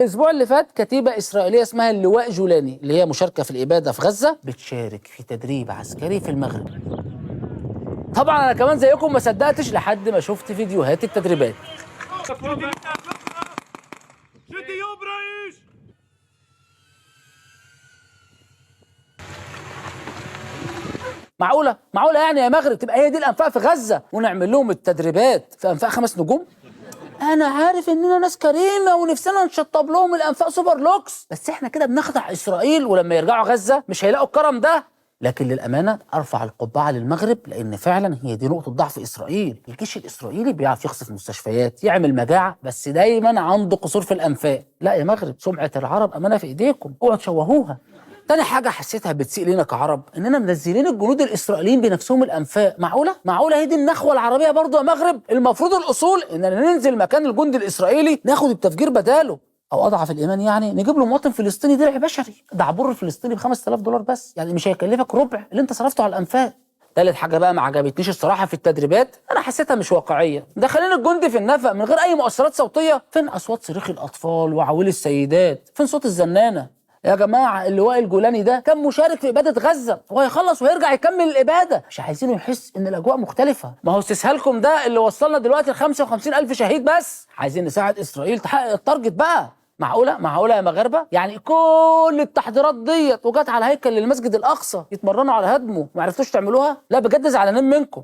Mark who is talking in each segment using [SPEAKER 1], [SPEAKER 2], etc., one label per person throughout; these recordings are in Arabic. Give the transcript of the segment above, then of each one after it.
[SPEAKER 1] الاسبوع اللي فات كتيبه اسرائيليه اسمها اللواء جولاني اللي هي مشاركه في الاباده في غزه بتشارك في تدريب عسكري في المغرب. طبعا انا كمان زيكم ما صدقتش لحد ما شفت فيديوهات التدريبات. معقوله يعني يا مغرب تبقى هي دي الانفاق في غزه ونعمل لهم التدريبات في انفاق 5 نجوم؟ انا عارف اننا ناس كريمه ونفسنا نشطب لهم الانفاق سوبر لوكس، بس احنا كده بنخدع اسرائيل ولما يرجعوا غزه مش هيلاقوا الكرم ده. لكن للامانه ارفع القبعه للمغرب لان فعلا هي دي نقطه ضعف اسرائيل. الجيش الاسرائيلي بيعرف يخصف مستشفيات يعمل مجاعه، بس دايما عنده قصور في الانفاق. لا يا مغرب، سمعه العرب امانه في ايديكم، اوعوا تشوهوها. تاني حاجة حسيتها بتسيء لنا كعرب إننا منزلين الجنود الإسرائيليين بنفسهم الأنفاق. معقولة هي دي النخوة العربية برضه يا مغرب؟ المفروض الأصول إننا ننزل مكان الجندي الإسرائيلي ناخد التفجير بداله، أو أضعف الإيمان يعني نجيب له مواطن فلسطيني درع بشري. ده عبور الفلسطيني ب $5000 بس، يعني مش هيكلفك ربع اللي أنت صرفته على الأنفاق. تالت حاجة بقى ما عجبتنيش الصراحة في التدريبات، أنا حسيتها مش واقعية. دخلين الجندي في النفق من غير أي مؤثرات صوتية. فين أصوات صريخ الأطفال وعويل السيدات؟ فين صوت الزنانة؟ يا جماعة اللواء الجولاني ده كان مشارك في إبادة غزة وهيخلص ويرجع يكمل الإبادة. مش عايزينه يحس إن الأجواء مختلفة. ما هو استسهالكم ده اللي وصلنا دلوقتي ل 55,000 شهيد بس. عايزين نساعد إسرائيل تحقق التارجت بقى. معقولة يا مغاربة؟ يعني كل التحضيرات ديت وجت على هيكل للمسجد الأقصى يتمرنوا على هدمه وما عرفتوش تعملوها؟ لا بجد زعلانين منكم.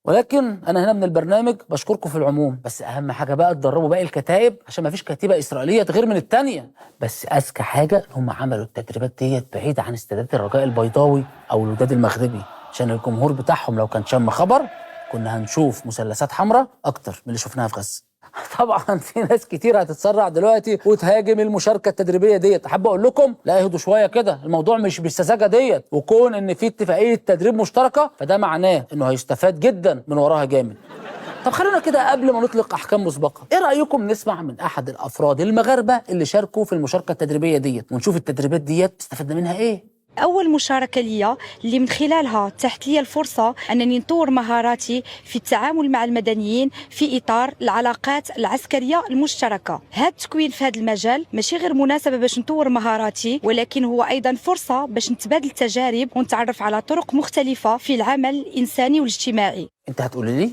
[SPEAKER 1] ولكن انا هنا من البرنامج بشكركم في العموم، بس اهم حاجه بقى تدربوا باقي الكتائب عشان ما فيش كتيبه اسرائيليه تغير من الثانيه. بس اذكى حاجه ان هم عملوا التدريبات ديت بعيد عن استادات الرجاء البيضاوي او الوداد المغربي، عشان الجمهور بتاعهم لو كان شم خبر كنا هنشوف مثلثات حمراء اكتر من اللي شفناها في غزه. طبعا في ناس كتير هتتسرع دلوقتي وتهاجم المشاركه التدريبيه ديت. احب اقول لكم لا، اهدوا شويه كده، الموضوع مش بالسذاجه ديت، وكون ان في اتفاقيه تدريب مشتركه فده معناه انه هيستفاد جدا من وراها جامد. طب خلونا كده قبل ما نطلق احكام مسبقه، ايه رايكم نسمع من احد الافراد المغاربه اللي شاركوا في المشاركه التدريبيه ديت ونشوف التدريبات ديت استفدنا منها ايه؟
[SPEAKER 2] أول مشاركة لي اللي من خلالها اتاحت لي الفرصة أنني نطور مهاراتي في التعامل مع المدنيين في إطار العلاقات العسكرية المشتركة. هذا التكوين في هذا المجال ماشي غير مناسبة باش نطور مهاراتي، ولكن هو أيضا فرصة باش نتبادل التجارب ونتعرف على طرق مختلفة في العمل الإنساني والاجتماعي.
[SPEAKER 1] انت هتقولي لي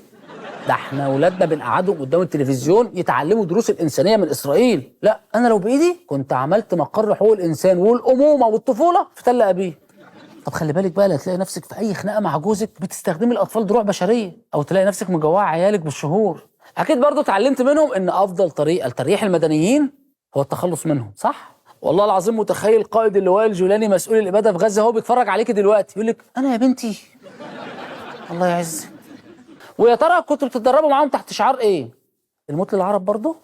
[SPEAKER 1] ده احنا ولادنا بنقعدهم قدام التلفزيون يتعلموا دروس الانسانيه من اسرائيل؟ لا، انا لو بايدي كنت عملت مقر حقوق الانسان والامومه والطفوله في تل ابيب. طب خلي بالك بقى لا تلاقي نفسك في اي خناقه مع جوزك بتستخدمي الاطفال دروع بشريه، او تلاقي نفسك مجوعه عيالك بالشهور. اكيد برضو اتعلمت منهم ان افضل طريقه لتريح المدنيين هو التخلص منهم، صح؟ والله العظيم متخيل قائد اللواء الجولاني مسؤول الاباده في غزه هو بيتفرج عليكي دلوقتي يقول لك انا يا بنتي الله يعزك. ويا ترى كنتوا بتتدربوا معاهم تحت شعار ايه؟ الموت للعرب برضه؟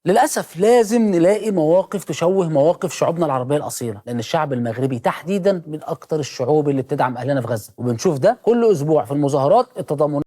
[SPEAKER 1] للأسف لازم نلاقي مواقف تشوه مواقف شعوبنا العربية الأصيلة، لأن الشعب المغربي تحديدا من أكتر الشعوب اللي بتدعم أهلنا في غزة، وبنشوف ده كل أسبوع في المظاهرات التضامنية.